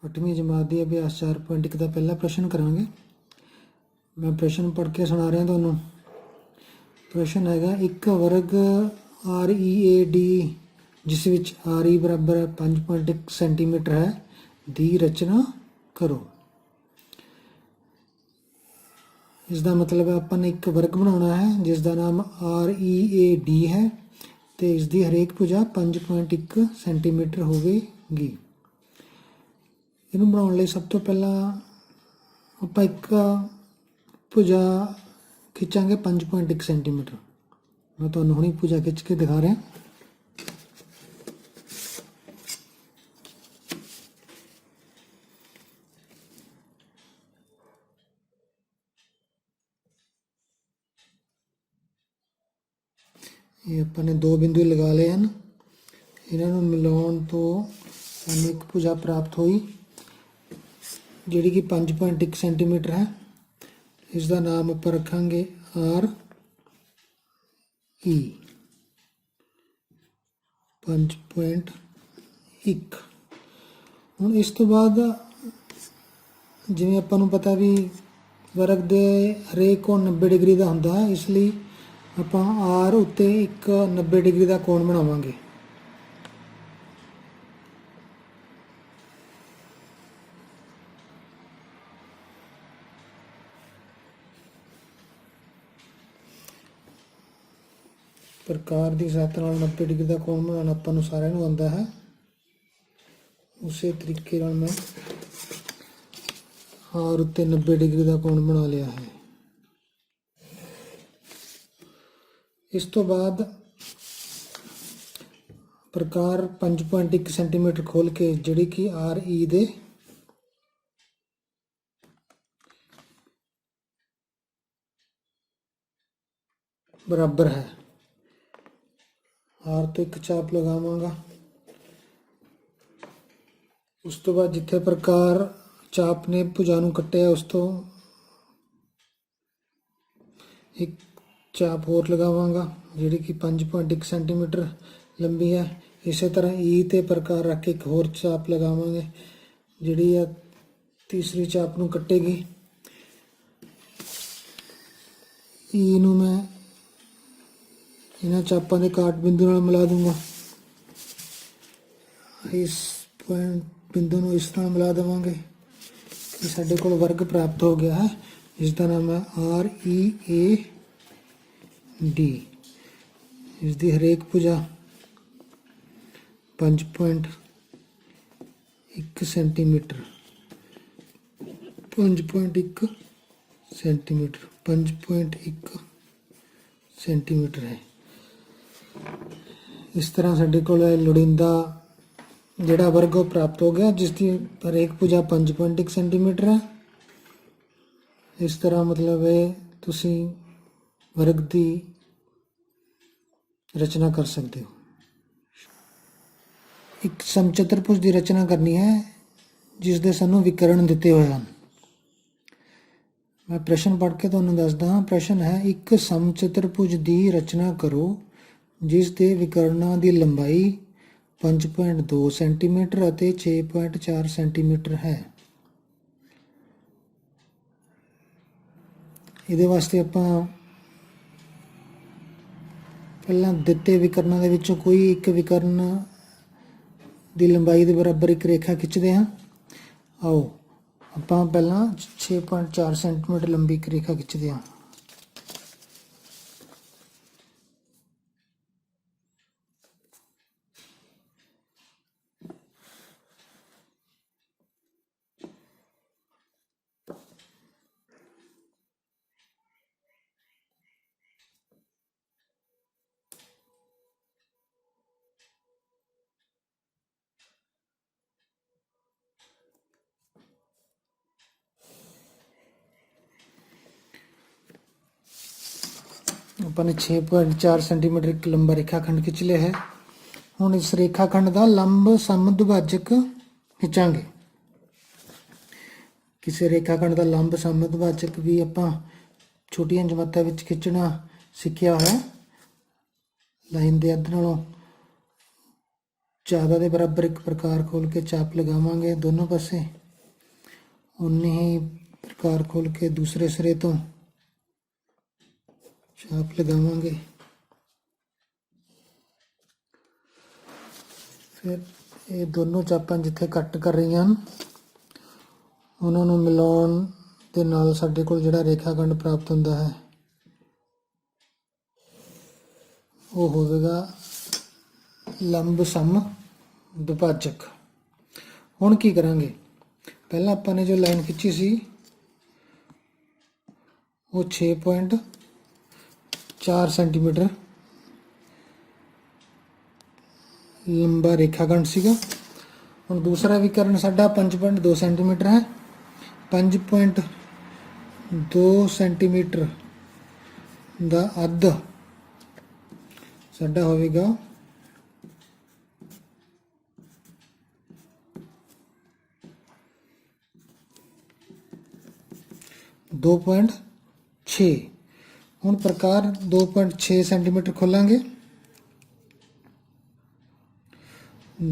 8वीं जमात की अभ्यास 4.1 का पहला प्रश्न करांगे। मैं प्रश्न पढ़ के सुना रहा तुहानूं। प्रश्न हैगा एक वर्ग READ जिस विच RE बराबर 5.1 सेंटीमीटर है दी रचना करो। इसका मतलब है अपन ने एक वर्ग बनाना है जिसका नाम READ है तो इसकी हरेक भुजा 5.1 सेंटीमीटर होगी। इनू बनाने लिए सब तो पहला आप एक भुजा खिंचांगे 5.1 सेंटीमीटर। मैं तो हुणी भुजा खिंच के दिखा रहा। ये अपने दो बिंदु लगा लिए हैं। इन्हों मिलाने तो सानू एक भुजा प्राप्त हुई जिहड़ी कि 5.1 सेंटीमीटर है। इसका नाम आप रखांगे RE 5.1। हुण इस तो बाद जिवें आपां नूं पता भी वर्ग दे हरेक कोण 90 डिग्री का हुंदा है, इसलिए आपां R उत्ते एक 90 डिग्री का कोण बनावांगे। प्रकार की सहायता नाल 90 डिग्री का कोण बनाना आपां नूं सारिआं नूं आउंदा है। उसे तरीके नाल मैं R उत्ते 90 डिग्री का कोण बना लिया है। इस तो बाद प्रकार 5.1 सेंटीमीटर खोल के जिहड़ी कि RE दे बराबर है। R तो एक चाप लगावांगा। उस तो बाद जिथे प्रकार चाप ने भुजा नूं कट्टिया उस तो एक चाप होर लगावांगा जिहड़ी कि 5.1 सेंटीमीटर लंबी है। इस तरह E ते प्रकार रख के एक होर चाप लगावांगे जिहड़ी आ तीसरी चाप नूं कट्टेगी। E नूं मैं इन्हां चापां दे काट बिंदु नाल मिला दूंगा। इस पॉइंट बिंदु नूं इस नाल मिला देवांगे कि साडे कोल वर्ग प्राप्त हो गया है जिसका नाम है READ। इसकी हरेक भुजा 5.1 सेंटीमीटर 5.1 सेंटीमीटर 5.1 सेंटीमीटर है। इस तरह साडे कोल लोड़ींदा जिहड़ा वर्ग वो प्राप्त हो गया जिसकी हरेक भुजा 5.1 सेंटीमीटर है। इस तरह मतलब है तुसी वर्ग की रचना कर सकते हो। एक समचतुर्भुज की रचना करनी है जिसके सानू विकर्ण दिते हुए हैं। मैं प्रश्न पढ़ के तुहानूं दसदा। प्रश्न है एक समचतुर्भुज की रचना करो जिस दे विकर्णां की लंबाई 5.2 सेंटीमीटर और 6.4 सेंटीमीटर है। ये वास्ते आपां पहला दिते विकर्णां दे विचों कोई एक विकर्ण की लंबाई के बराबर एक रेखा खिंचते हैं। आओ आपां पहला 6.4 सेंटीमीटर लंबी एक रेखा खिंचते हैं। अपने 6.4 सेंटीमीटर एक लंबा रेखाखंड खिंच लिया है। हुण इस रेखाखंड का लंब समदुभाजक खिंचांगे। किसी रेखाखंड का लंब समदुभाजक भी आपां छोटियां जमातां विच खिंचना सीखिया है। लाइन के अध नालों 14 ਦੇ ਬਰਾਬਰ ਇੱਕ ਪ੍ਰਕਾਰ ਖੋਲ ਕੇ ਚਾਪ ਲਗਾਵਾਂਗੇ ਦੋਨੋਂ ਪਾਸੇ। ਉਨੀ ਹੀ ਪ੍ਰਕਾਰ ਖੋਲ ਕੇ ਦੂਸਰੇ ਸਿਰੇ ਤੋਂ ਚਾਪ ਲਗਾਵਾਂਗੇ। ਫਿਰ ਇਹ ਦੋਨੋਂ ਚਾਪਾਂ ਜਿੱਥੇ ਕੱਟ ਕਰ ਰਹੀਆਂ ਹਨ ਉਹਨਾਂ ਨੂੰ ਮਿਲਾਉਣ ਦੇ ਨਾਲ ਸਾਡੇ ਕੋਲ ਜਿਹੜਾ ਰੇਖਾਖੰਡ ਪ੍ਰਾਪਤ ਹੁੰਦਾ ਹੈ ਉਹ ਹੋਵੇਗਾ ਲੰਬ ਸਮ ਦੁਭਾਜਕ। ਹੁਣ ਕੀ ਕਰਾਂਗੇ, ਪਹਿਲਾਂ ਆਪਾਂ ਨੇ ਜੋ ਲਾਈਨ ਖਿੱਚੀ ਸੀ ਉਹ 6.4 ਸੈਂਟੀਮੀਟਰ ਲੰਬਾ ਰੇਖਾਖੰਡ ਸੀਗਾ। ਹੁਣ ਦੂਸਰਾ ਵਿਕਰਨ ਸਾਡਾ 5.2 ਸੈਂਟੀਮੀਟਰ ਹੈ। 5.2 ਸੈਂਟੀਮੀਟਰ ਦਾ ਅੱਧ ਸਾਡਾ ਹੋਵੇਗਾ 2.6। ਹੁਣ ਪ੍ਰਕਾਰ 2.6 ਸੈਂਟੀਮੀਟਰ ਖੋਲਾਂਗੇ।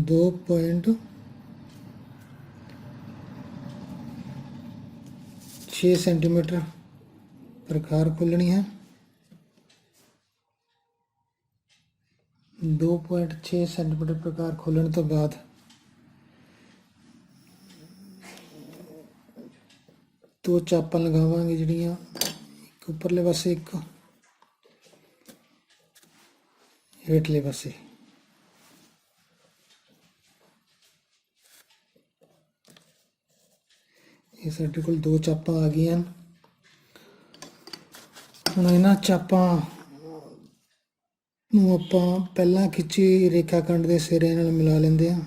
2.6 ਸੈਂਟੀਮੀਟਰ ਪ੍ਰਕਾਰ ਖੋਲਣੀ ਹੈ। 2.6 ਸੈਂਟੀਮੀਟਰ ਪ੍ਰਕਾਰ ਖੋਲਣ ਤੋਂ ਬਾਅਦ ਦੋ ਚਾਪਾਂ ਲਗਾਵਾਂਗੇ ਜਿਹੜੀਆਂ ਇੱਕ ਉੱਪਰਲੇ ਪਾਸੇ ਇੱਕ ਹੇਠਲੇ ਪਾਸੇ। ਇਹ ਸਾਡੇ ਕੋਲ ਦੋ ਚਾਪਾਂ ਆ ਗਈਆਂ। ਹੁਣ ਇਹਨਾਂ ਚਾਪਾਂ ਨੂੰ ਆਪਾਂ ਪਹਿਲਾਂ ਖਿੱਚੀ ਰੇਖਾਖੰਡ ਦੇ ਸਿਰੇ ਨਾਲ ਮਿਲਾ ਲੈਂਦੇ ਹਾਂ।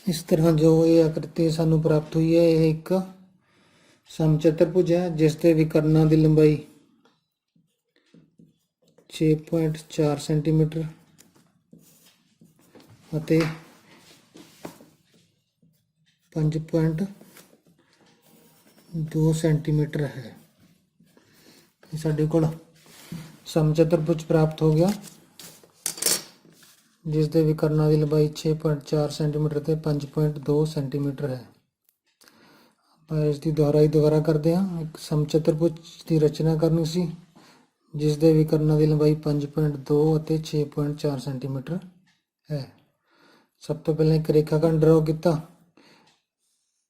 इस तरह जो ये आकृति सानू प्राप्त हुई है यह एक समचतुर्भुज है जिसके विकर्णां की लंबाई 6.4 सेंटीमीटर ਅਤੇ 5.2 सेंटीमीटर है। साडे कोल समचतुर्भुज प्राप्त हो गया जिस दे विकर्णां की लंबाई 6.4 सेंटीमीटर ते 5.2 सेंटीमीटर है। ਆਪਾਂ इसकी दोहराई दोबारा करते हैं। एक समचतुर्भुज की रचना करनी सी जिस दे विकर्णां की लंबाई 5.2 ਅਤੇ 6.4 सेंटीमीटर है। सब तो पहले एक रेखाखंड ड्रॉ किया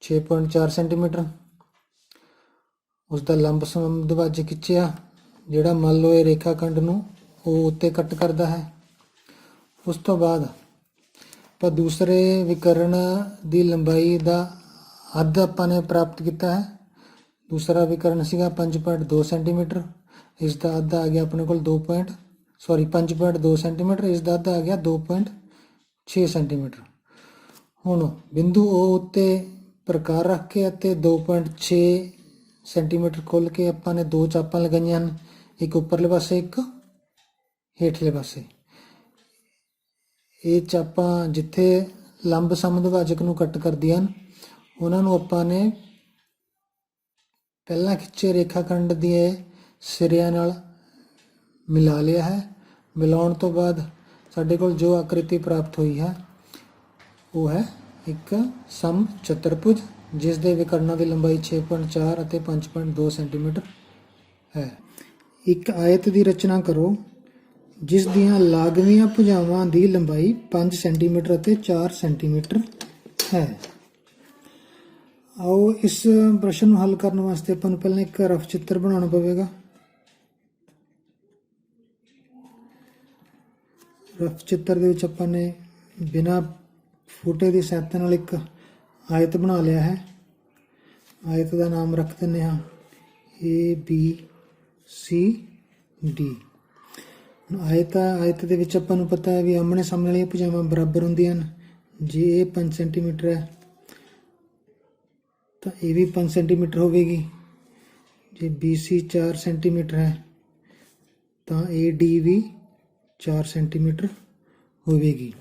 6.4 सेंटीमीटर, उसका लंब समदुभाजक खिंचिया जिहड़ा मान लो ये रेखाखंड नूं वो उत्ते कट करता है। उस तो बाद आप दूसरे विकर्ण की लंबाई का अद्ध अपने प्राप्त किया है। दूसरा विकर्ण सीगा 5.2 सेंटीमीटर, इसका अद्ध आ गया अपने को 5.2 सेंटीमीटर, इसका अद्ध आ गया 2.6 सेंटीमीटर। हुण बिंदु ओ उत्ते प्रकार रख के 2.6 सेंटीमीटर खोल के अपने दो चापां लगाईयां हैं, एक उपरले पासे एक हेठले पासे। ये चापां जिथे लंब समदुभाजक नूं कट करदियां हैं उन्हां नूं आपां ने पहला खिंचे रेखाखंड दे सिरियां नाल मिला लिया है। मिलाउण तो बाद साडे कोल जो आकृति प्राप्त हुई है वो है एक समचतुर्भुज जिस दे विकर्णां की लंबाई 6.4 ਅਤੇ 5.2 सेंटीमीटर है। एक आयत की रचना करो जिस दियां लागवियां भुजावां की लंबाई 5 सेंटीमीटर ਅਤੇ 4 सेंटीमीटर है। आओ इस प्रश्न ਨੂੰ हल करने वास्ते अपन पहले एक रफ चित्र बनाना पवेगा। रफ चित्र ਦੇ ਵਿੱਚ ਆਪਾਂ ਨੇ बिना फूटे की सहायता नाल एक आयत बना लिया है। आयत का नाम रख देने हाँ ABCD। आयत ਦੇ ਵਿੱਚ ਆਪਾਂ ਨੂੰ पता है भी आमने सामने वाली भुजावां बराबर ਹੁੰਦੀਆਂ ਹਨ। जे ये 5 सेंटीमीटर है तो ये भी 5 सेंटीमीटर होगी। जे BC 4 सेंटीमीटर है तो AD भी 4 ਸੈਂਟੀਮੀਟਰ ਹੋਵੇਗੀ।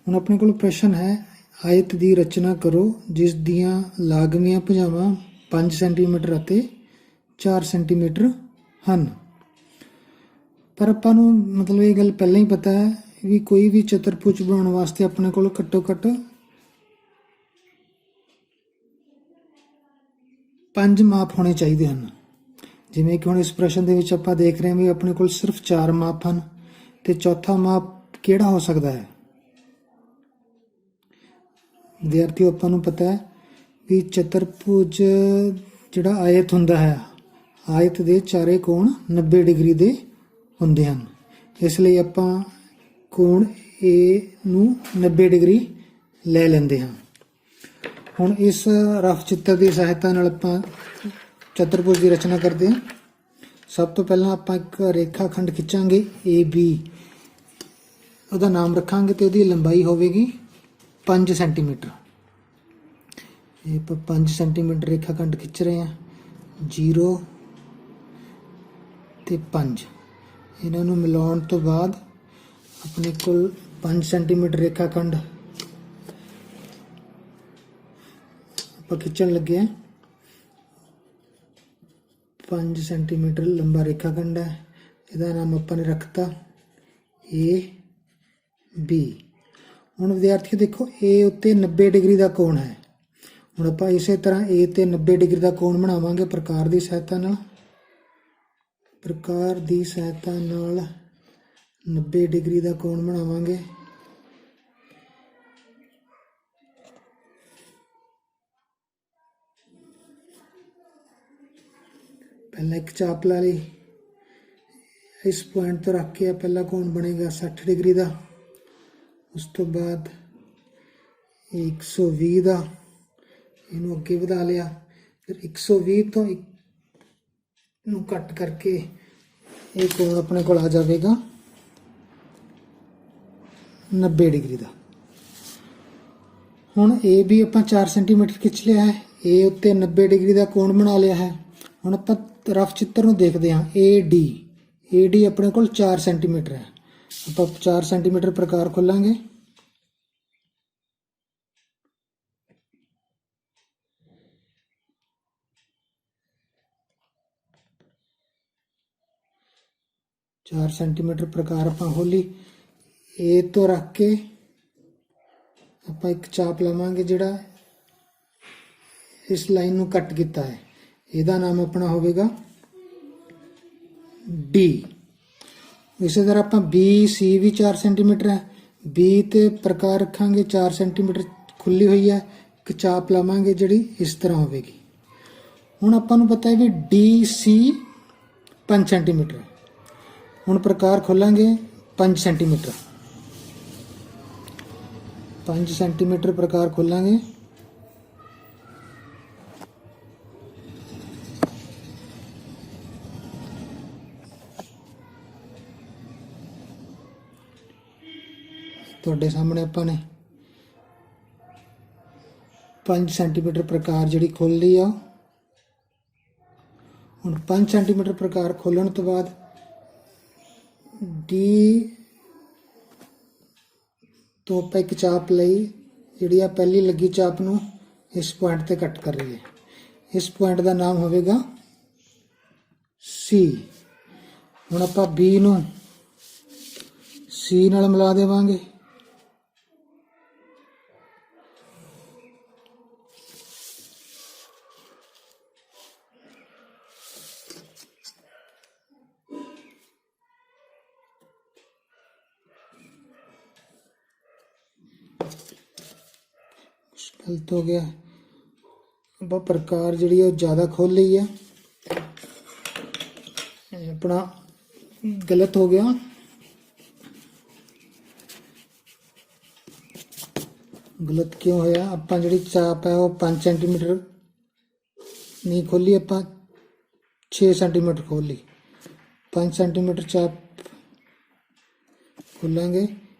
ਹੁਣ ਆਪਣੇ ਕੋਲ ਪ੍ਰਸ਼ਨ ਹੈ, ਆਇਤ ਦੀ ਰਚਨਾ ਕਰੋ ਜਿਸ ਦੀਆਂ ਲਾਗਮੀਆਂ ਭੁਜਾਵਾਂ 5 ਸੈਂਟੀਮੀਟਰ ਅਤੇ 4 ਸੈਂਟੀਮੀਟਰ ਹਨ। ਪਰ ਆਪਾਂ ਨੂੰ ਮਤਲਬ ਇਹ ਗੱਲ ਪਹਿਲਾਂ ਹੀ ਪਤਾ ਹੈ ਵੀ ਕੋਈ ਵੀ ਚਤੁਰਭੁਜ ਬਣਾਉਣ ਵਾਸਤੇ ਆਪਣੇ ਕੋਲ ਘੱਟੋ ਘੱਟ 5 ਮਾਪ ਹੋਣੇ ਚਾਹੀਦੇ ਹਨ। ਜਿਵੇਂ ਕਿ ਹੁਣ ਇਸ ਪ੍ਰਸ਼ਨ ਦੇ ਵਿੱਚ ਆਪਾਂ ਦੇਖ ਰਹੇ ਹਾਂ ਵੀ ਆਪਣੇ ਕੋਲ ਸਿਰਫ 4 ਮਾਪ ਹਨ, ਤੇ ਚੌਥਾ ਮਾਪ ਕਿਹੜਾ ਹੋ ਸਕਦਾ ਹੈ? ਵਿਦਿਆਰਥੀਓ, ਆਪਾਂ ਨੂੰ ਪਤਾ ਹੈ ਵੀ ਚਤੁਰਭੁਜ ਜਿਹੜਾ ਆਇਤ ਹੁੰਦਾ ਹੈ, ਆਇਤ ਦੇ ਚਾਰੇ ਕੋਣ 90 ਡਿਗਰੀ ਦੇ ਹੁੰਦੇ ਹਨ। ਇਸ ਲਈ ਆਪਾਂ ਕੋਣ A ਨੂੰ 90 ਡਿਗਰੀ ਲੈ ਲੈਂਦੇ ਹਾਂ। ਹੁਣ ਇਸ ਰਫ ਚਿੱਤਰ ਦੀ ਸਹਾਇਤਾ ਨਾਲ ਆਪਾਂ ਚਤੁਰਭੁਜ ਦੀ ਰਚਨਾ ਕਰਦੇ ਹਾਂ। ਸਭ ਤੋਂ ਪਹਿਲਾਂ ਆਪਾਂ ਇੱਕ ਰੇਖਾ ਖੰਡ ਖਿੱਚਾਂਗੇ AB, ਉਹਦਾ ਨਾਮ ਰੱਖਾਂਗੇ ਤੇ ਉਹਦੀ ਲੰਬਾਈ ਹੋਵੇਗੀ 5 ਸੈਂਟੀਮੀਟਰ। ਇਹ ਆਪਾਂ 5 ਸੈਂਟੀਮੀਟਰ ਰੇਖਾ ਖੰਡ ਖਿੱਚ ਰਹੇ ਹਾਂ। 0 ਤੇ 5 ਇਹਨਾਂ ਨੂੰ ਮਿਲਾਉਣ ਤੋਂ ਬਾਅਦ ਆਪਣੇ ਕੋਲ 5 ਸੈਂਟੀਮੀਟਰ ਰੇਖਾ ਖੰਡ ਆਪਾਂ ਖਿੱਚਣ ਲੱਗੇ ਹਾਂ। 5 ਸੈਂਟੀਮੀਟਰ ਲੰਬਾ ਰੇਖਾ ਖੰਡ ਹੈ, ਇਹਦਾ ਨਾਮ ਆਪਾਂ ਨੇ ਰੱਖਤਾ AB। ਹੁਣ ਵਿਦਿਆਰਥੀਓ ਦੇਖੋ, A ਉੱਤੇ 90 ਡਿਗਰੀ ਦਾ ਕੋਣ ਹੈ। ਹੁਣ ਆਪਾਂ ਇਸੇ ਤਰ੍ਹਾਂ A ਤੇ 90 ਡਿਗਰੀ ਦਾ ਕੋਣ ਬਣਾਵਾਂਗੇ ਪ੍ਰਕਾਰ ਦੀ ਸਹਾਇਤਾ ਨਾਲ। 90 ਡਿਗਰੀ ਦਾ ਕੋਣ ਬਣਾਵਾਂਗੇ। ਪਹਿਲਾਂ ਇੱਕ ਚਾਪ ਲਾ ਲਈ, ਇਸ ਪੁਆਇੰਟ ਤੋਂ ਰੱਖ ਕੇ ਪਹਿਲਾ ਕੋਣ ਬਣੇਗਾ 60 ਡਿਗਰੀ ਦਾ। ਉਸ ਤੋਂ ਬਾਅਦ 120 ਦਾ, ਇਹਨੂੰ ਅੱਗੇ ਵਧਾ ਲਿਆ। ਫਿਰ 120 ਤੋਂ ਨੂੰ ਕੱਟ ਕਰਕੇ ਇਹ ਕੋਣ ਆਪਣੇ ਕੋਲ ਆ ਜਾਵੇਗਾ 90 ਡਿਗਰੀ ਦਾ। ਹੁਣ AB ਆਪਾਂ 4 ਸੈਂਟੀਮੀਟਰ ਖਿੱਚ ਲਿਆ ਹੈ, A ਉੱਤੇ 90 ਡਿਗਰੀ ਦਾ ਕੋਣ ਬਣਾ ਲਿਆ ਹੈ। ਹੁਣ ਆਪਾਂ ਰਫ ਚਿੱਤਰ ਨੂੰ ਦੇਖਦੇ ਹਾਂ। AD ਆਪਣੇ ਕੋਲ 4 ਸੈਂਟੀਮੀਟਰ ਹੈ। ਆਪਾਂ 4 ਸੈਂਟੀਮੀਟਰ ਪ੍ਰਕਾਰ ਖੋਲਾਂਗੇ। ਚਾਰ ਸੈਂਟੀਮੀਟਰ ਪ੍ਰਕਾਰ ਆਪਾਂ ਖੋਲੀ। A ਤੋਂ ਰੱਖ ਕੇ ਆਪਾਂ ਇੱਕ ਚਾਪ ਲਵਾਂਗੇ ਜਿਹੜਾ ਇਸ ਲਾਈਨ ਨੂੰ ਕੱਟ ਕੀਤਾ ਹੈ। ਇਹਦਾ ਨਾਮ ਆਪਣਾ ਹੋਵੇਗਾ D। ਇਸੇ ਤਰ੍ਹਾਂ ਆਪਾਂ BC ਵੀ 4 ਸੈਂਟੀਮੀਟਰ ਹੈ। B ਤੇ ਪ੍ਰਕਾਰ ਰੱਖਾਂਗੇ 4 ਸੈਂਟੀਮੀਟਰ ਖੁੱਲੀ ਹੋਈ ਹੈ। ਇੱਕ ਚਾਪ ਲਵਾਂਗੇ ਜਿਹੜੀ ਇਸ ਤਰ੍ਹਾਂ ਹੋਵੇਗੀ। ਹੁਣ ਆਪਾਂ ਨੂੰ ਪਤਾ ਹੈ ਵੀ DC 5 ਸੈਂਟੀਮੀਟਰ। ਹੁਣ ਪ੍ਰਕਾਰ ਖੋਲਾਂਗੇ 5 ਸੈਂਟੀਮੀਟਰ। 5 ਸੈਂਟੀਮੀਟਰ ਪ੍ਰਕਾਰ ਖੋਲਾਂਗੇ। ਤੁਹਾਡੇ ਸਾਹਮਣੇ ਆਪਾਂ ਨੇ 5 ਸੈਂਟੀਮੀਟਰ ਪ੍ਰਕਾਰ ਜਿਹੜੀ ਖੋਲ ਲਈ ਆ। ਹੁਣ 5 ਸੈਂਟੀਮੀਟਰ ਪ੍ਰਕਾਰ ਖੋਲਣ ਤੋਂ ਬਾਅਦ D ਤੋਂ ਆਪਾਂ ਇੱਕ ਚਾਪ ਲਈ, ਜਿਹੜੀ ਆ ਪਹਿਲੀ ਲੱਗੀ ਚਾਪ ਨੂੰ ਇਸ ਪੁਆਇੰਟ ਤੇ ਕੱਟ ਕਰ ਲਈਏ। ਇਸ ਪੁਆਇੰਟ ਦਾ ਨਾਮ ਹੋਵੇਗਾ C। ਹੁਣ ਆਪਾਂ B ਨੂੰ C ਨਾਲ ਮਿਲਾ ਦੇਵਾਂਗੇ। गलत हो गया। अब प्रकार जी ज़्यादा खोल ली है, अपना गलत हो गया। गलत क्यों होया? आप जी चाप है वो 5 सेंटीमीटर नहीं खोली, आप 6 सेंटीमीटर खोल ली। 5 सेंटीमीटर चाप खोलेंगे।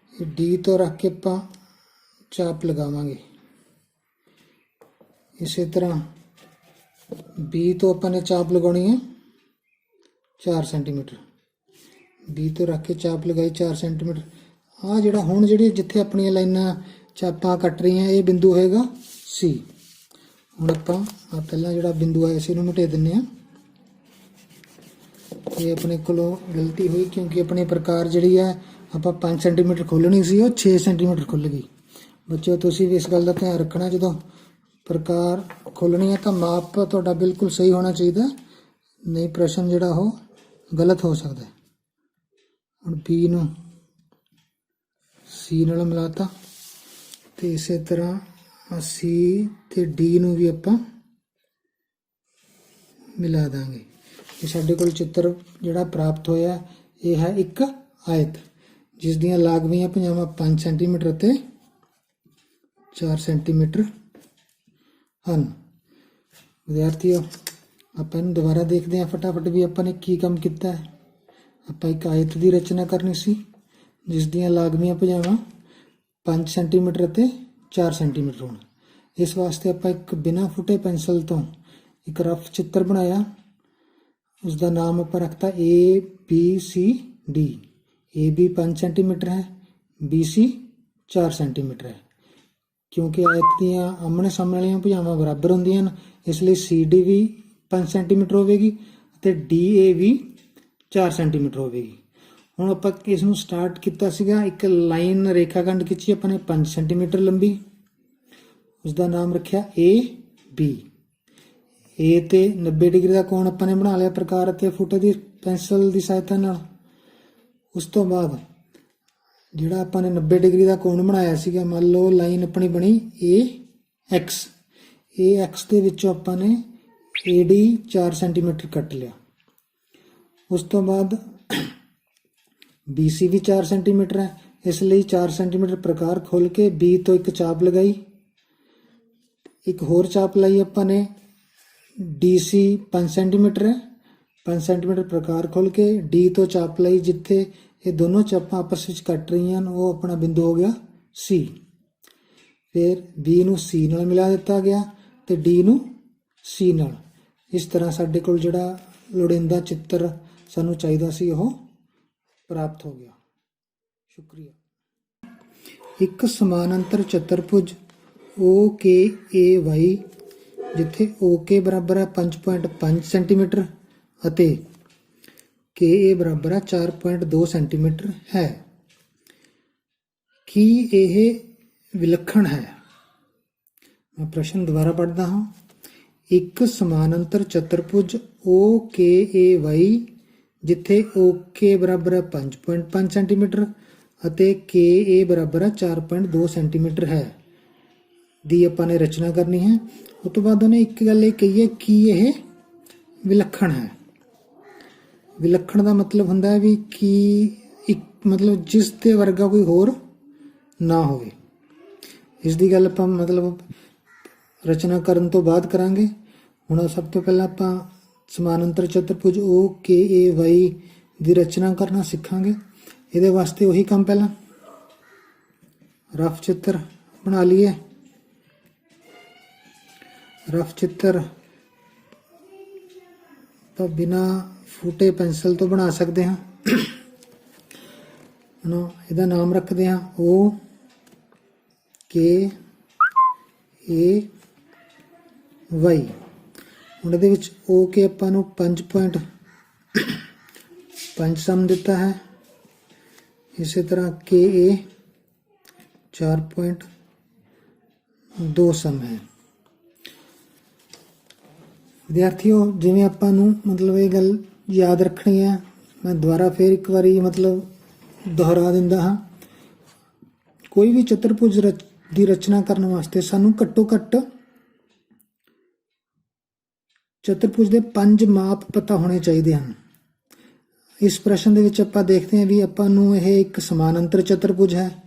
डी तो रख के आप चाप लगावांगे। इसी तरह बी तो अपने चाप लगानी है 4 सेंटीमीटर। ਬੀ ਤੋਂ ਰੱਖ ਕੇ ਚਾਪ ਲਗਾਈ 4 ਸੈਂਟੀਮੀਟਰ। ਆ ਜਿਹੜਾ ਹੁਣ ਜਿਹੜੇ ਜਿੱਥੇ ਆਪਣੀਆਂ ਲਾਈਨਾਂ ਚਾਪਾਂ ਕੱਟ ਰਹੀਆਂ ਇਹ ਬਿੰਦੂ ਹੋਏਗਾ ਸੀ। ਹੁਣ ਆਪਾਂ ਆ ਪਹਿਲਾਂ ਜਿਹੜਾ ਬਿੰਦੂ ਆਇਆ ਸੀ ਇਹਨੂੰ ਮਿਟਾ ਦਿੰਨੇ ਆ। ਇਹ ਆਪਣੇ ਕੋਲੋਂ ਗਲਤੀ ਹੋਈ ਕਿਉਂਕਿ ਆਪਣੀ ਪ੍ਰਕਾਰ ਜਿਹੜੀ ਹੈ ਆਪਾਂ 5 ਸੈਂਟੀਮੀਟਰ ਖੋਲ੍ਹਣੀ ਸੀ, ਉਹ 6 ਸੈਂਟੀਮੀਟਰ ਖੁੱਲ੍ਹ ਗਈ। ਬੱਚਿਓ ਤੁਸੀਂ ਵੀ ਇਸ ਗੱਲ ਦਾ ਧਿਆਨ ਰੱਖਣਾ, ਜਦੋਂ ਪ੍ਰਕਾਰ ਖੋਲ੍ਹਣੀ ਹੈ ਤਾਂ ਮਾਪ ਤੁਹਾਡਾ ਬਿਲਕੁਲ ਸਹੀ ਹੋਣਾ ਚਾਹੀਦਾ, ਨਹੀਂ ਪ੍ਰਸ਼ਨ ਜਿਹੜਾ ਉਹ ਗਲਤ ਹੋ ਸਕਦਾ। ਹੁਣ ਬੀ ਨੂੰ ਸੀ ਨਾਲ ਮਿਲਾਤਾ ਤੇ ਇਸੇ ਤਰ੍ਹਾਂ ਸੀ ਤੇ ਡੀ ਨੂੰ ਵੀ ਆਪਾਂ ਮਿਲਾ ਦਾਂਗੇ। ਇਹ ਸਾਡੇ ਕੋਲ ਚਿੱਤਰ ਜਿਹੜਾ ਪ੍ਰਾਪਤ ਹੋਇਆ ਇਹ ਹੈ ਇੱਕ ਆਇਤ ਜਿਸ ਦੀਆਂ ਲਾਗਵੀਆਂ ਭੁਜਾਵਾਂ 5 ਸੈਂਟੀਮੀਟਰ ਅਤੇ 4 ਸੈਂਟੀਮੀਟਰ ਹਨ। ਵਿਦਿਆਰਥੀਓ ਆਪਾਂ ਇਹਨੂੰ ਦੁਬਾਰਾ ਦੇਖਦੇ ਹਾਂ ਫਟਾਫਟ ਵੀ ਆਪਾਂ ਨੇ ਕੀ ਕੰਮ ਕੀਤਾ ਹੈ। ਆਪਾਂ ਇੱਕ ਆਇਤ ਦੀ ਰਚਨਾ ਕਰਨੀ ਸੀ ਜਿਸ ਦੀਆਂ ਲਾਗਵੀਆਂ ਭੁਜਾਵਾਂ 5 ਸੈਂਟੀਮੀਟਰ ਅਤੇ 4 ਸੈਂਟੀਮੀਟਰ ਹੋਣ। ਇਸ ਵਾਸਤੇ ਆਪਾਂ ਇੱਕ ਬਿਨਾਂ ਫੁੱਟੇ ਪੈਨਸਲ ਤੋਂ ਇੱਕ ਰਫ ਚਿੱਤਰ ਬਣਾਇਆ। ਉਸ ਦਾ ਨਾਮ ਆਪਾਂ ਰੱਖਤਾ ABCD। AB 5 ਸੈਂਟੀਮੀਟਰ ਹੈ, BC 4 ਸੈਂਟੀਮੀਟਰ ਹੈ। ਕਿਉਂਕਿ ਆਇਤ ਦੀਆਂ ਆਮਣੇ ਸਾਹਮਣੇ ਵਾਲੀਆਂ ਭੁਜਾਵਾਂ ਬਰਾਬਰ ਹੁੰਦੀਆਂ ਹਨ, ਇਸ ਲਈ CD ਵੀ 5 ਸੈਂਟੀਮੀਟਰ ਹੋਵੇਗੀ ਅਤੇ DA ਵੀ 4 ਸੈਂਟੀਮੀਟਰ ਹੋਵੇਗੀ। ਹੁਣ ਆਪਾਂ ਇਸ ਨੂੰ ਸਟਾਰਟ ਕੀਤਾ ਸੀਗਾ, ਇੱਕ ਲਾਈਨ ਰੇਖਾਖੰਡ ਖਿੱਚੀ ਆਪਾਂ ਨੇ 5 ਸੈਂਟੀਮੀਟਰ ਲੰਬੀ, ਉਸ ਦਾ ਨਾਮ ਰੱਖਿਆ AB। A ਤੇ 90 ਡਿਗਰੀ ਦਾ ਕੋਣ ਆਪਾਂ ਨੇ ਬਣਾ ਲਿਆ ਪ੍ਰਕਾਰ ਅਤੇ ਫੁੱਟੇ ਦੀ ਪੈਨਸਲ ਦੀ ਸਹਾਇਤਾ ਨਾਲ। ਉਸ ਤੋਂ ਬਾਅਦ ਜਿਹੜਾ ਆਪਾਂ ਨੇ 90 ਡਿਗਰੀ ਦਾ ਕੋਣ ਬਣਾਇਆ ਸੀਗਾ, ਮੰਨ ਲਓ ਲਾਈਨ ਆਪਣੀ ਬਣੀ AX ਦੇ ਵਿੱਚੋਂ ਆਪਾਂ ਨੇ AD 4 ਸੈਂਟੀਮੀਟਰ ਕੱਟ ਲਿਆ। ਉਸ ਤੋਂ ਬਾਅਦ BC ਵੀ 4 ਸੈਂਟੀਮੀਟਰ ਹੈ, ਇਸ ਲਈ 4 ਸੈਂਟੀਮੀਟਰ ਪ੍ਰਕਾਰ ਖੋਲ ਕੇ B ਤੋਂ ਇੱਕ ਚਾਪ ਲਗਾਈ। ਇੱਕ ਹੋਰ ਚਾਪ ਲਾਈ ਆਪਾਂ ਨੇ DC 5 ਸੈਂਟੀਮੀਟਰ ਹੈ, 5 ਸੈਂਟੀਮੀਟਰ ਪ੍ਰਕਾਰ ਖੋਲ ਕੇ D ਤੋਂ ਚਾਪ ਲਈ ਜਿੱਥੇ ਇਹ ਦੋਨੋਂ ਚਾਪਾਂ ਆਪਸ ਵਿੱਚ ਕੱਟ ਰਹੀਆਂ ਹਨ, ਉਹ ਆਪਣਾ ਬਿੰਦੂ ਹੋ ਗਿਆ C। ਫਿਰ B ਨੂੰ C ਨਾਲ ਮਿਲਾ ਦਿੱਤਾ ਗਿਆ ਤੇ D ਨੂੰ C ਨਾਲ। ਇਸ ਤਰ੍ਹਾਂ ਸਾਡੇ ਕੋਲ ਜਿਹੜਾ ਲੋੜੀਂਦਾ ਚਿੱਤਰ ਸਾਨੂੰ ਚਾਹੀਦਾ ਸੀ ਉਹ ਪ੍ਰਾਪਤ ਹੋ ਗਿਆ। ਸ਼ੁਕਰੀਆ। ਇੱਕ ਸਮਾਨਾਂਤਰ ਚਤੁਰਭੁਜ OKAY ਜਿੱਥੇ OK ਬਰਾਬਰ ਹੈ 5.5 ਸੈਂਟੀਮੀਟਰ ਅਤੇ KA ਬਰਾਬਰ ਹੈ 4.2 ਸੈਂਟੀਮੀਟਰ ਹੈ। ਕੀ ਇਹ ਵਿਲੱਖਣ ਹੈ? ਮੈਂ ਪ੍ਰਸ਼ਨ ਦੁਬਾਰਾ ਪੜ੍ਹਦਾ ਹਾਂ। ਇੱਕ ਸਮਾਨਾਂਤਰ ਚਤੁਰਭੁਜ OKAY ਜਿੱਥੇ OK ਬਰਾਬਰ ਹੈ 5.5 ਸੈਂਟੀਮੀਟਰ ਅਤੇ KA ਬਰਾਬਰ ਹੈ 4.2 ਸੈਂਟੀਮੀਟਰ ਹੈ ਦੀ ਆਪਾਂ ਨੇ ਰਚਨਾ ਕਰਨੀ ਹੈ। ਉਸ ਤੋਂ ਬਾਅਦ ਉਹਨੇ ਇੱਕ ਗੱਲ ਇਹ ਕਹੀ ਹੈ ਕਿ ਇਹ ਵਿਲੱਖਣ ਹੈ। ਵਿਲੱਖਣ ਦਾ ਮਤਲਬ ਹੁੰਦਾ ਹੈ ਵੀ ਕਿ ਇੱਕ ਮਤਲਬ ਜਿਸ ਦੇ ਵਰਗਾ ਕੋਈ ਹੋਰ ਨਾ ਹੋਵੇ। ਇਸ ਦੀ ਗੱਲ ਆਪਾਂ ਮਤਲਬ ਰਚਨਾ ਕਰਨ ਤੋਂ ਬਾਅਦ ਕਰਾਂਗੇ। ਹੁਣ ਸਭ ਤੋਂ ਪਹਿਲਾਂ ਆਪਾਂ ਸਮਾਨਾਂਤਰ ਚਤੁਰਭੁਜ OKAY ਦੀ ਰਚਨਾ ਕਰਨਾ ਸਿੱਖਾਂਗੇ। ਇਹਦੇ ਵਾਸਤੇ ਉਹੀ ਕੰਮ ਪਹਿਲਾਂ ਰਫ ਚਿੱਤਰ ਬਣਾ ਲਈਏ। ਰਫ ਚਿੱਤਰ ਤਾਂ ਬਿਨਾਂ ਫੁੱਟੇ ਪੈਨਸਲ ਤੋਂ ਬਣਾ ਸਕਦੇ ਹਾਂ। ਹੁਣ ਇਹਦਾ ਨਾਮ ਰੱਖਦੇ ਹਾਂ OKAY। ਹੁਣ ਇਹਦੇ ਵਿੱਚ OK ਆਪਾਂ ਨੂੰ 5.5 ਸਮ ਦਿੱਤਾ ਹੈ। ਇਸੇ ਤਰ੍ਹਾਂ KA 4.2 ਸਮ ਹੈ। ਵਿਦਿਆਰਥੀਓ ਜਿਵੇਂ ਆਪਾਂ ਨੂੰ ਮਤਲਬ ਇਹ ਗੱਲ ਯਾਦ ਰੱਖਣੀ ਹੈ, ਮੈਂ ਦੁਬਾਰਾ ਫਿਰ ਇੱਕ ਵਾਰੀ ਮਤਲਬ ਦੁਹਰਾ ਦਿੰਦਾ ਹਾਂ। ਕੋਈ ਵੀ ਚਤੁਰਭੁਜ ਦੀ ਰਚਨਾ ਕਰਨ ਵਾਸਤੇ ਸਾਨੂੰ ਘੱਟੋ ਘੱਟ ਚਤੁਰਭੁਜ ਦੇ 5 ਮਾਪ ਪਤਾ ਹੋਣੇ ਚਾਹੀਦੇ ਹਨ। ਇਸ ਪ੍ਰਸ਼ਨ ਦੇ ਵਿੱਚ ਆਪਾਂ ਦੇਖਦੇ ਹਾਂ ਵੀ ਆਪਾਂ ਨੂੰ ਇਹ ਇੱਕ ਸਮਾਨਾਂਤਰ ਚਤੁਰਭੁਜ ਹੈ।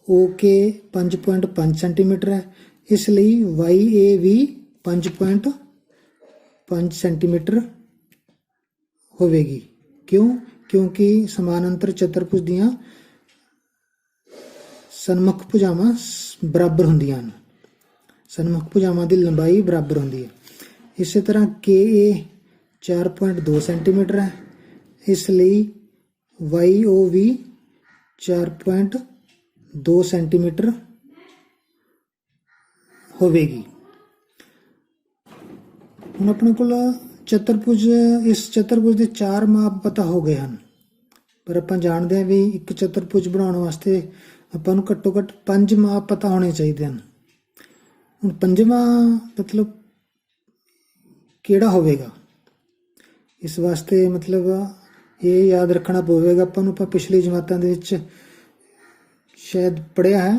OK 5.5 ਸੈਂਟੀਮੀਟਰ ਹੈ, ਇਸ ਲਈ YA ਵੀ 5.5 ਸੈਂਟੀਮੀਟਰ ਹੋਵੇਗੀ। ਕਿਉਂਕਿ ਸਮਾਨਾਂਤਰ ਚਤੁਰਭੁਜ ਦੀਆਂ ਸਨਮੁਖ ਭੁਜਾਵਾਂ ਬਰਾਬਰ ਹੁੰਦੀਆਂ ਹਨ। ਸਨਮੁਖ ਭੁਜਾਵਾਂ ਦੀ ਲੰਬਾਈ ਬਰਾਬਰ ਹੁੰਦੀ ਹੈ। ਇਸੇ ਤਰ੍ਹਾਂ KA 4.2 ਸੈਂਟੀਮੀਟਰ ਹੈ, ਇਸ ਲਈ YOV 4.2 ਸੈਂਟੀਮੀਟਰ ਹੋਵੇਗੀ। ਹੁਣ ਆਪਣੇ ਕੋਲ ਚਤੁਰਭੁਜ, ਇਸ ਚਤੁਰਭੁਜ ਦੇ 4 ਮਾਪ ਪਤਾ ਹੋ ਗਏ ਹਨ, ਪਰ ਆਪਾਂ ਜਾਣਦੇ ਹਾਂ ਵੀ ਇੱਕ ਚਤੁਰਭੁਜ ਬਣਾਉਣ ਵਾਸਤੇ ਆਪਾਂ ਨੂੰ ਘੱਟੋ ਘੱਟ 5 ਮਾਪ ਪਤਾ ਹੋਣੇ ਚਾਹੀਦੇ ਹਨ। ਹੁਣ ਪੰਜਵਾਂ ਮਤਲਬ ਕਿਹੜਾ ਹੋਵੇਗਾ, ਇਸ ਵਾਸਤੇ ਮਤਲਬ ਇਹ ਯਾਦ ਰੱਖਣਾ ਪਵੇਗਾ ਆਪਾਂ ਨੂੰ। ਆਪਾਂ ਪਿਛਲੀ ਜਮਾਤਾਂ ਦੇ ਵਿੱਚ ਸ਼ਾਇਦ ਪੜ੍ਹਿਆ ਹੈ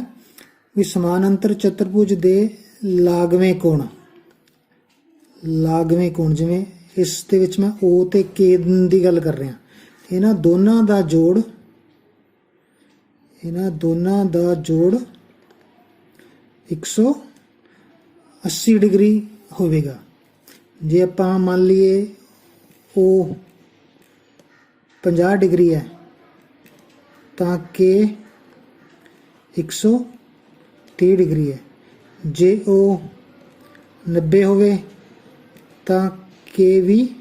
ਵੀ ਸਮਾਨਾਂਤਰ ਚਤੁਰਭੁਜ ਦੇ ਲਾਗਵੇਂ ਕੋਣ, ਜਿਵੇਂ ਇਸ ਦੇ ਵਿੱਚ ਮੈਂ O ਤੇ K ਦੀ ਗੱਲ ਕਰ ਰਿਹਾ, ਇਹਨਾਂ ਦੋਨਾਂ ਦਾ ਜੋੜ 180 ਡਿਗਰੀ ਹੋਵੇਗਾ। ਜੇ ਆਪਾਂ ਮੰਨ ਲਈਏ O 50 ਡਿਗਰੀ ਹੈ ਤਾਂ K 130 ਡਿਗਰੀ ਹੈ। ਜੇ ਉਹ 90 ਹੋਵੇ ਤਾਂ K ਵੀ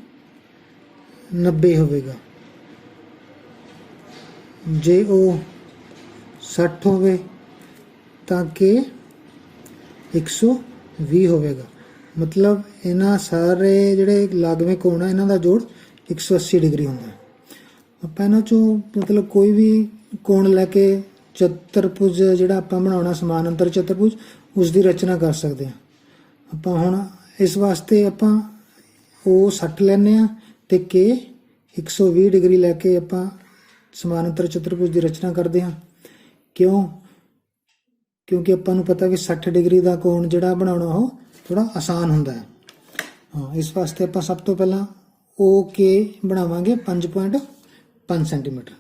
90 ਹੋਵੇਗਾ। ਜੇ ਉਹ 60 ਹੋਵੇ ਤਾਂ K 120 ਹੋਵੇਗਾ। ਮਤਲਬ ਇਹਨਾਂ ਸਾਰੇ ਜਿਹੜੇ ਲਾਗਵੇਂ ਕੋਣ ਆ ਇਹਨਾਂ ਦਾ ਜੋੜ 180 ਡਿਗਰੀ ਹੁੰਦਾ ਹੈ। ਆਪਾਂ ਇਹਨਾਂ ਚੋਂ ਮਤਲਬ ਕੋਈ ਵੀ ਕੋਣ ਲੈ ਕੇ ਚਤੁਰਭੁਜ ਜਿਹੜਾ ਆਪਾਂ ਬਣਾਉਣਾ ਸਮਾਨਾਂਤਰ ਚਤੁਰਭੁਜ, ਉਸ ਦੀ ਰਚਨਾ ਕਰ ਸਕਦੇ ਹਾਂ। ਆਪਾਂ ਹੁਣ ਇਸ ਵਾਸਤੇ ਆਪਾਂ ਉਹ 60 ਲੈਂਦੇ ਹਾਂ ਤੇ K 120 ਡਿਗਰੀ ਲੈ ਕੇ ਆਪਾਂ ਸਮਾਨਾਂਤਰ ਚਤੁਰਭੁਜ ਦੀ ਰਚਨਾ ਕਰਦੇ ਹਾਂ। ਕਿਉਂਕਿ ਆਪਾਂ ਨੂੰ ਪਤਾ ਵੀ 60 ਡਿਗਰੀ ਦਾ ਕੋਣ ਜਿਹੜਾ ਬਣਾਉਣਾ ਉਹ ਥੋੜਾ ਆਸਾਨ ਹੁੰਦਾ ਹੈ। ਹਾਂ, ਇਸ ਵਾਸਤੇ ਆਪਾਂ ਸਭ ਤੋਂ ਪਹਿਲਾਂ OK ਬਣਾਵਾਂਗੇ 5.5 ਸੈਂਟੀਮੀਟਰ।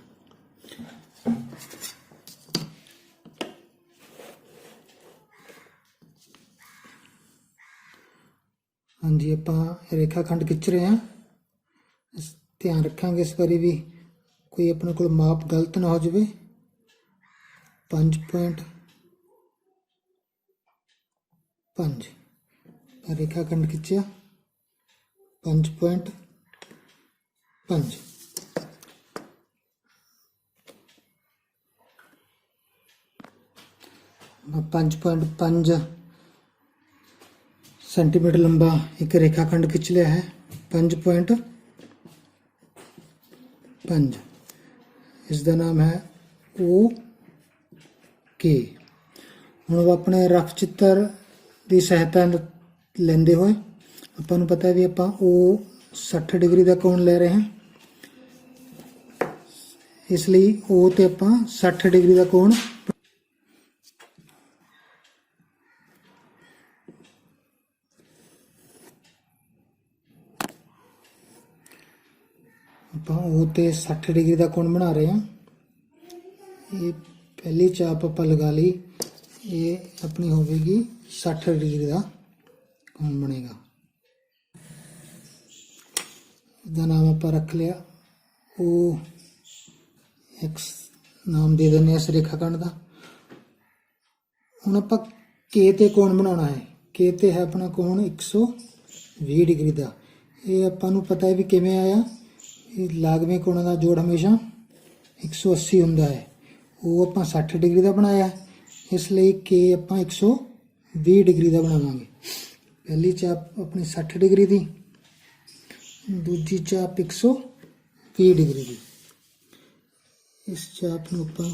ਹਾਂਜੀ, ਆਪਾਂ ਰੇਖਾ ਖੰਡ ਖਿੱਚ ਰਹੇ ਹਾਂ। ਧਿਆਨ ਰੱਖਾਂਗੇ ਇਸ ਵਾਰੀ ਵੀ ਕੋਈ ਆਪਣੇ ਕੋਲ ਮਾਪ ਗਲਤ ਨਾ ਹੋ ਜਾਵੇ। 5.5 ਰੇਖਾ ਖੰਡ ਖਿੱਚਿਆ 5.5। 5.5 ਸੈਂਟੀਮੀਟਰ ਲੰਬਾ ਇੱਕ ਰੇਖਾ ਖੰਡ ਖਿੱਚ ਲਿਆ ਹੈ। 5.5 ਇਸ ਦਾ ਨਾਮ ਹੈ OK। ਹੁਣ ਆਪਣੇ ਰਫ ਚਿੱਤਰ ਦੀ ਸਹਾਇਤਾ ਲੈਂਦੇ ਹੋਏ ਆਪਾਂ ਨੂੰ ਪਤਾ ਵੀ ਆਪਾਂ ਉਹ 60 ਡਿਗਰੀ ਦਾ ਕੋਣ ਲੈ ਰਹੇ ਹਾਂ, ਇਸ ਲਈ O ਤੇ ਆਪਾਂ 60 ਡਿਗਰੀ ਦਾ ਕੋਣ O ਤੇ 60 ਡਿਗਰੀ ਦਾ ਕੋਣ ਬਣਾ ਰਹੇ ਹਾਂ। ਇਹ ਪਹਿਲੀ ਚਾਪ ਆਪਾਂ ਲਗਾ ਲਈ, ਇਹ ਆਪਣੀ ਹੋਵੇਗੀ 60 ਡਿਗਰੀ ਦਾ ਕੋਣ ਬਣੇਗਾ। ਇਹਦਾ ਨਾਮ ਆਪਾਂ ਰੱਖ ਲਿਆ OX, ਨਾਮ ਦੇ ਦਿੰਦੇ ਇਸ ਰੇਖਾ ਖੰਡ ਦਾ। ਹੁਣ ਆਪਾਂ K ਤੇ ਕੋਣ ਬਣਾਉਣਾ ਹੈ। K ਤੇ ਹੈ ਆਪਣਾ ਕੋਣ 120 ਡਿਗਰੀ ਦਾ। ਇਹ ਆਪਾਂ ਨੂੰ ਪਤਾ ਹੈ ਵੀ ਕਿਵੇਂ ਆਇਆ। ਇਹ ਲਾਗਵੇਂ ਕੋਣਾਂ ਦਾ ਜੋੜ ਹਮੇਸ਼ਾ 180 ਹੁੰਦਾ ਹੈ। ਉਹ ਆਪਾਂ 60 ਡਿਗਰੀ ਦਾ ਬਣਾਇਆ, ਇਸ ਲਈ K ਆਪਾਂ 120 ਡਿਗਰੀ ਦਾ ਬਣਾਵਾਂਗੇ। ਪਹਿਲੀ ਚਾਪ ਆਪਣੀ 60 ਡਿਗਰੀ ਦੀ, ਦੂਜੀ ਚਾਪ 120 ਡਿਗਰੀ ਦੀ। ਇਸ ਚਾਪ ਨੂੰ ਆਪਾਂ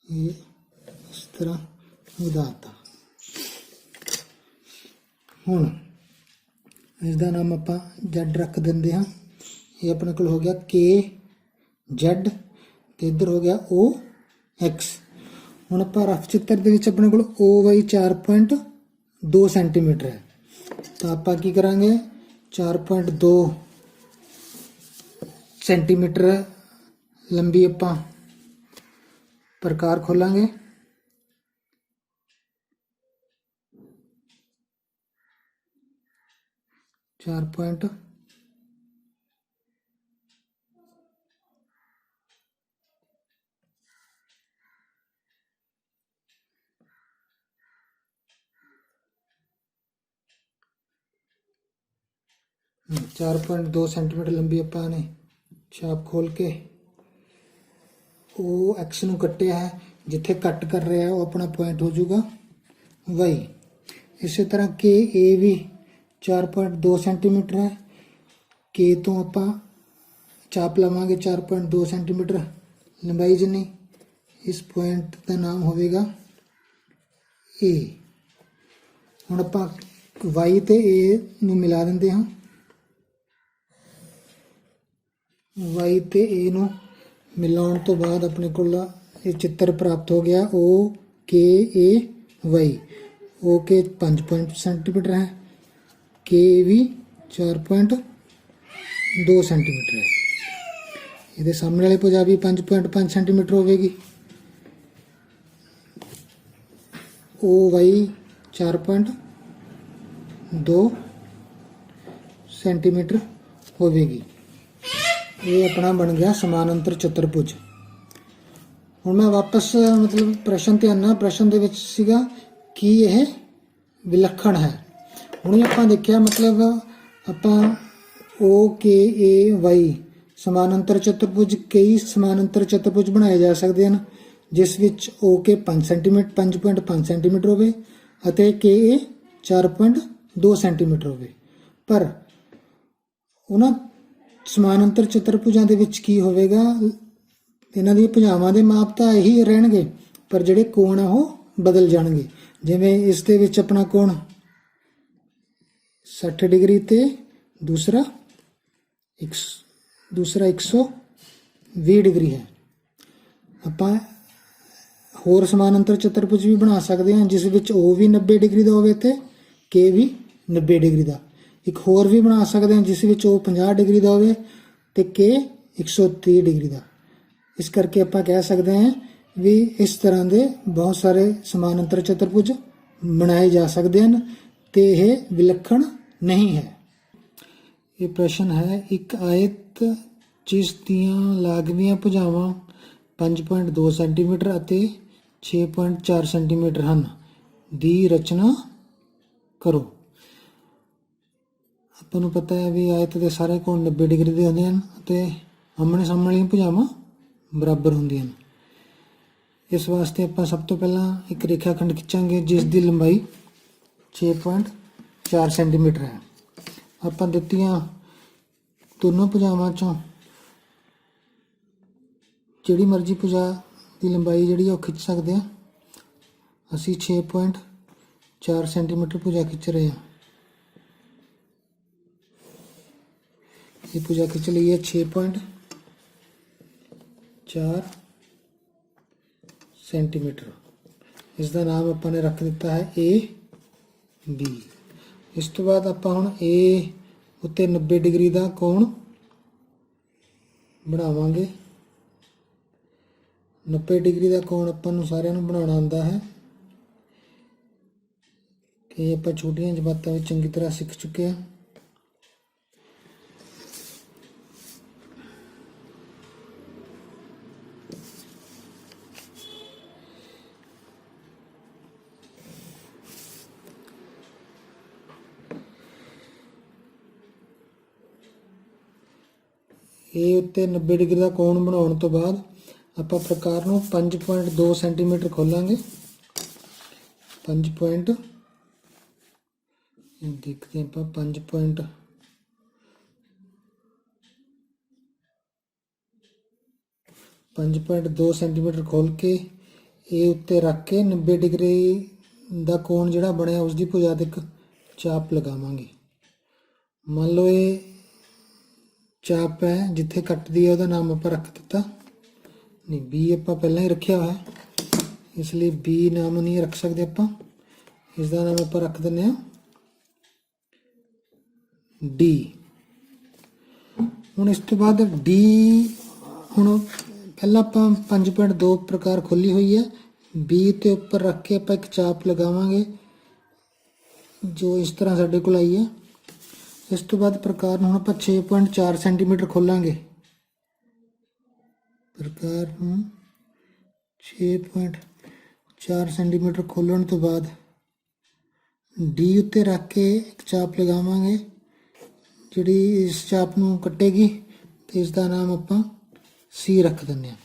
ਇਸ ਤਰ੍ਹਾਂ ਵਧਾਤਾ। ਹੁਣ ਇਸ ਦਾ ਨਾਮ ਆਪਾਂ Z ਰੱਖ ਦਿੰਦੇ ਹਾਂ। ਇਹ ਆਪਣੇ ਕੋਲ ਹੋ ਗਿਆ KZ ਤੇ ਇੱਧਰ ਹੋ ਗਿਆ OX। ਹੁਣ ਆਪਾਂ ਰਫ ਚਿੱਤਰ ਦੇ ਵਿੱਚ ਆਪਣੇ ਕੋਲ OY 4.2 ਸੈਂਟੀਮੀਟਰ ਹੈ, ਤਾਂ ਆਪਾਂ ਕੀ ਕਰਾਂਗੇ 4.2 ਸੈਂਟੀਮੀਟਰ ਲੰਬੀ ਆਪਾਂ ਪ੍ਰਕਾਰ ਖੋਲਾਂਗੇ। चार पॉइंट 4.2 सेंटीमीटर लंबी अपने छाप खोल के ਉਹ x ਨੂੰ ਕੱਟਿਆ ਹੈ, ਜਿੱਥੇ ਕੱਟ ਕਰ ਰਿਹਾ ਉਹ ਆਪਣਾ ਪੁਆਇੰਟ ਹੋ ਜਾਊਗਾ y। ਇਸੇ ਤਰ੍ਹਾਂ ਕੇ ਏ ਵੀ 4.2 ਸੈਂਟੀਮੀਟਰ ਹੈ। ਕੇ ਤੋਂ ਆਪਾਂ ਚਾਪ ਲਵਾਂਗੇ 4.2 ਸੈਂਟੀਮੀਟਰ ਲੰਬਾਈ ਜਿੰਨੀ। ਇਸ ਪੁਆਇੰਟ ਦਾ ਨਾਮ ਹੋਵੇਗਾ ਏ। ਹੁਣ ਆਪਾਂ y ਤੇ a ਨੂੰ ਮਿਲਾ ਦਿੰਦੇ ਹਾਂ। y ਤੇ a ਨੂੰ ਮਿਲਾਉਣ ਤੋਂ ਬਾਅਦ ਆਪਣੇ ਕੋਲ ਇਹ ਚਿੱਤਰ ਪ੍ਰਾਪਤ ਹੋ ਗਿਆ। O K A Y। O K 5 centimetre ਹੈ, K ਵੀ 4.2 ਸੈਂਟੀਮੀਟਰ ਹੈ। ਇਹਦੇ ਸਾਹਮਣੇ ਵਾਲੀ ਭੁਜਾ ਵੀ 5.5 ਸੈਂਟੀਮੀਟਰ ਹੋਵੇਗੀ। OY 4.2 ਸੈਂਟੀਮੀਟਰ ਹੋਵੇਗੀ। ਇਹ ਆਪਣਾ ਬਣ ਗਿਆ ਸਮਾਨਾਂਤਰ ਚਤੁਰਭੁਜ। ਹੁਣ ਮੈਂ ਵਾਪਸ ਪ੍ਰਸ਼ਨ ਤੇ ਆਉਣਾ। ਪ੍ਰਸ਼ਨ ਦੇ ਵਿੱਚ ਸੀਗਾ ਕਿ ਇਹ ਵਿਲੱਖਣ ਹੈ। ਹੁਣ ਆਪਾਂ ਦੇਖਿਆ ਆਪਾਂ OKAY ਸਮਾਨਾਂਤਰ ਚਤੁਰਭੁਜ, ਕਈ ਸਮਾਨਾਂਤਰ ਚਤੁਰਭੁਜ ਬਣਾਏ ਜਾ ਸਕਦੇ ਹਨ ਜਿਸ ਵਿੱਚ OK 5.5 ਸੈਂਟੀਮੀਟਰ ਹੋਵੇ ਅਤੇ KA 4.2 ਸੈਂਟੀਮੀਟਰ ਹੋਵੇ। ਪਰ ਉਹਨਾਂ ਸਮਾਨਾਂਤਰ ਚਤੁਰਭੁਜਾਂ ਦੇ ਵਿੱਚ ਕੀ ਹੋਵੇਗਾ, ਇਹਨਾਂ ਦੀ ਭੁਜਾਵਾਂ ਦੇ ਮਾਪ ਤਾਂ ਇਹੀ ਰਹਿਣਗੇ, ਪਰ ਜਿਹੜੇ ਕੋਣ ਆ ਉਹ ਬਦਲ ਜਾਣਗੇ। ਜਿਵੇਂ ਇਸ ਦੇ ਵਿੱਚ ਆਪਣਾ ਕੋਣ 60 ਡਿਗਰੀ ਤੇ ਦੂਸਰਾ 120 ਡਿਗਰੀ ਹੈ। ਆਪਾਂ ਹੋਰ ਸਮਾਨਾਂਤਰ ਚਤੁਰਭੁਜ ਵੀ ਬਣਾ ਸਕਦੇ ਹਾਂ ਜਿਸ ਵਿੱਚ O ਵੀ 90 ਡਿਗਰੀ ਦਾ ਹੋਵੇ ਤੇ K ਵੀ 90 ਡਿਗਰੀ ਦਾ। ਇੱਕ ਹੋਰ ਵੀ ਬਣਾ ਸਕਦੇ ਹਾਂ ਜਿਸ ਵਿੱਚ O 50 ਡਿਗਰੀ ਦਾ ਹੋਵੇ ਤੇ K 130 ਡਿਗਰੀ ਦਾ। ਇਸ ਕਰਕੇ ਆਪਾਂ ਕਹਿ ਸਕਦੇ ਹਾਂ ਵੀ ਇਸ ਤਰ੍ਹਾਂ ਦੇ ਬਹੁਤ ਸਾਰੇ ਸਮਾਨਾਂਤਰ ਚਤੁਰਭੁਜ ਬਣਾਏ ਜਾ ਸਕਦੇ ਹਨ ਤੇ ਇਹ ਵਿਲੱਖਣ ਨਹੀਂ ਹੈ। ਇਹ ਪ੍ਰਸ਼ਨ ਹੈ, ਇੱਕ ਆਇਤ ਜਿਸ ਦੀਆਂ ਲਾਗਵੀਆਂ ਭੁਜਾਵਾਂ 5.2 ਸੈਂਟੀਮੀਟਰ ਅਤੇ 6.4 ਸੈਂਟੀਮੀਟਰ ਹਨ ਦੀ ਰਚਨਾ ਕਰੋ। ਆਪਾਂ ਨੂੰ ਪਤਾ ਹੈ ਵੀ ਆਇਤ ਦੇ ਸਾਰੇ ਕੋਣ 90 ਡਿਗਰੀ ਦੇ ਹੁੰਦੇ ਹਨ ਅਤੇ ਆਮਣੇ ਸਾਹਮਣੇ ਵਾਲੀਆਂ ਭੁਜਾਵਾਂ ਬਰਾਬਰ ਹੁੰਦੀਆਂ ਹਨ। ਇਸ ਵਾਸਤੇ ਆਪਾਂ ਸਭ ਤੋਂ ਪਹਿਲਾਂ ਇੱਕ ਰੇਖਾਖੰਡ ਖਿੱਚਾਂਗੇ ਜਿਸ ਦੀ ਲੰਬਾਈ 6.4 ਸੈਂਟੀਮੀਟਰ ਹੈ। ਆਪਾਂ ਦਿੱਤੀਆਂ ਦੋਨੋਂ ਭੁਜਾਵਾਂ ਚੋਂ ਜਿਹੜੀ ਮਰਜ਼ੀ ਭੁਜਾ ਦੀ ਲੰਬਾਈ ਜਿਹੜੀ ਉਹ ਖਿੱਚ ਸਕਦੇ ਹਾਂ। ਅਸੀਂ 6.4 ਸੈਂਟੀਮੀਟਰ ਭੁਜਾ ਖਿੱਚ ਰਹੇ ਹਾਂ। ਇਹ ਭੁਜਾ ਖਿੱਚ ਲਈ ਹੈ 6.4 ਸੈਂਟੀਮੀਟਰ। ਇਸ ਦਾ ਨਾਮ ਆਪਾਂ ਨੇ ਰੱਖ ਦਿੱਤਾ ਹੈ AB। ਇਸ ਤੋਂ ਬਾਅਦ ਆਪਾਂ ਹੁਣ A ਉੱਤੇ 90 ਡਿਗਰੀ ਦਾ ਕੋਣ ਬਣਾਵਾਂਗੇ। 90 ਡਿਗਰੀ ਦਾ ਕੋਣ ਆਪਾਂ ਨੂੰ ਸਾਰਿਆਂ ਨੂੰ ਬਣਾਉਣਾ ਆਉਂਦਾ ਹੈ ਕਿ ਆਪਾਂ ਛੋਟੀਆਂ ਜਮਾਤਾਂ ਵਿੱਚ ਚੰਗੀ ਤਰ੍ਹਾਂ ਸਿੱਖ ਚੁੱਕੇ ਹਾਂ। ਇਹ ਉੱਤੇ 90 ਡਿਗਰੀ ਦਾ ਕੋਣ ਬਣਾਉਣ ਤੋਂ ਬਾਅਦ ਆਪਾਂ ਪ੍ਰਕਾਰ ਨੂੰ 5.2 ਸੈਂਟੀਮੀਟਰ ਖੋਲਾਂਗੇ। 5 ਪੁਆਇੰਟ ਦੇਖਦੇ ਆਪਾਂ 5.2 ਸੈਂਟੀਮੀਟਰ ਖੋਲ ਕੇ ਇਹ ਉੱਤੇ ਰੱਖ ਕੇ 90 ਡਿਗਰੀ ਦਾ ਕੋਣ ਜਿਹੜਾ ਬਣਿਆ ਉਸ ਦੀ ਭੁਜਾ ਤੇ ਇੱਕ ਚਾਪ ਲਗਾਵਾਂਗੇ। ਮੰਨ ਲਓ ਇਹ ਚਾਪ ਹੈ, ਜਿੱਥੇ ਕੱਟਦੀ ਹੈ ਉਹਦਾ ਨਾਮ ਆਪਾਂ ਰੱਖ ਦਿੱਤਾ ਨਹੀਂ, B ਆਪਾਂ ਪਹਿਲਾਂ ਹੀ ਰੱਖਿਆ ਹੋਇਆ ਇਸ ਲਈ B ਨਾਮ ਨਹੀਂ ਰੱਖ ਸਕਦੇ ਆਪਾਂ। ਇਸ ਦਾ ਨਾਮ ਆਪਾਂ ਰੱਖ ਦਿੰਦੇ ਹਾਂ D। ਹੁਣ ਇਸ ਤੋਂ ਬਾਅਦ D ਹੁਣ ਪਹਿਲਾਂ ਆਪਾਂ 5.2 ਪ੍ਰਕਾਰ ਖੋਲੀ ਹੋਈ ਹੈ। B ਤੇ ਉੱਪਰ ਰੱਖ ਕੇ ਆਪਾਂ ਇੱਕ ਚਾਪ ਲਗਾਵਾਂਗੇ ਜੋ ਇਸ ਤਰ੍ਹਾਂ ਸਾਡੇ ਕੋਲ ਆਈ ਹੈ। ਇਸ ਤੋਂ ਬਾਅਦ ਪ੍ਰਕਾਰ ਨੂੰ ਹੁਣ ਆਪਾਂ 6.4 ਸੈਂਟੀਮੀਟਰ ਖੋਲਾਂਗੇ। ਪ੍ਰਕਾਰ ਨੂੰ 6.4 ਸੈਂਟੀਮੀਟਰ ਖੋਲਣ ਤੋਂ ਬਾਅਦ D ਉੱਤੇ ਰੱਖ ਕੇ ਇੱਕ ਚਾਪ ਲਗਾਵਾਂਗੇ ਜਿਹੜੀ ਇਸ ਚਾਪ ਨੂੰ ਕੱਟੇਗੀ ਤੇ ਇਸ ਦਾ ਨਾਮ ਆਪਾਂ C ਰੱਖ ਦਿੰਦੇ ਹਾਂ।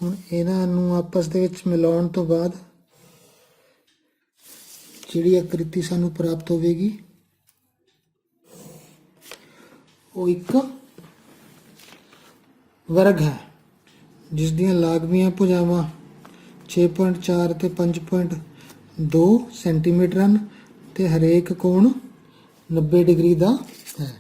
ਹੁਣ ਇਹਨਾਂ ਨੂੰ ਆਪਸ ਦੇ ਵਿੱਚ ਮਿਲਾਉਣ ਤੋਂ ਬਾਅਦ ਜਿਹੜੀ ਆਕ੍ਰਿਤੀ ਸਾਨੂੰ ਪ੍ਰਾਪਤ ਹੋਵੇਗੀ ਉਹ ਇੱਕ ਵਰਗ ਹੈ ਜਿਸ ਦੀਆਂ ਲਾਗਮੀਆਂ ਭੁਜਾਵਾਂ 6.4 ਤੇ 5.2 ਸੈਂਟੀਮੀਟਰ ਹਨ ਤੇ ਹਰੇਕ ਕੋਣ 90 ਡਿਗਰੀ ਦਾ ਹੈ।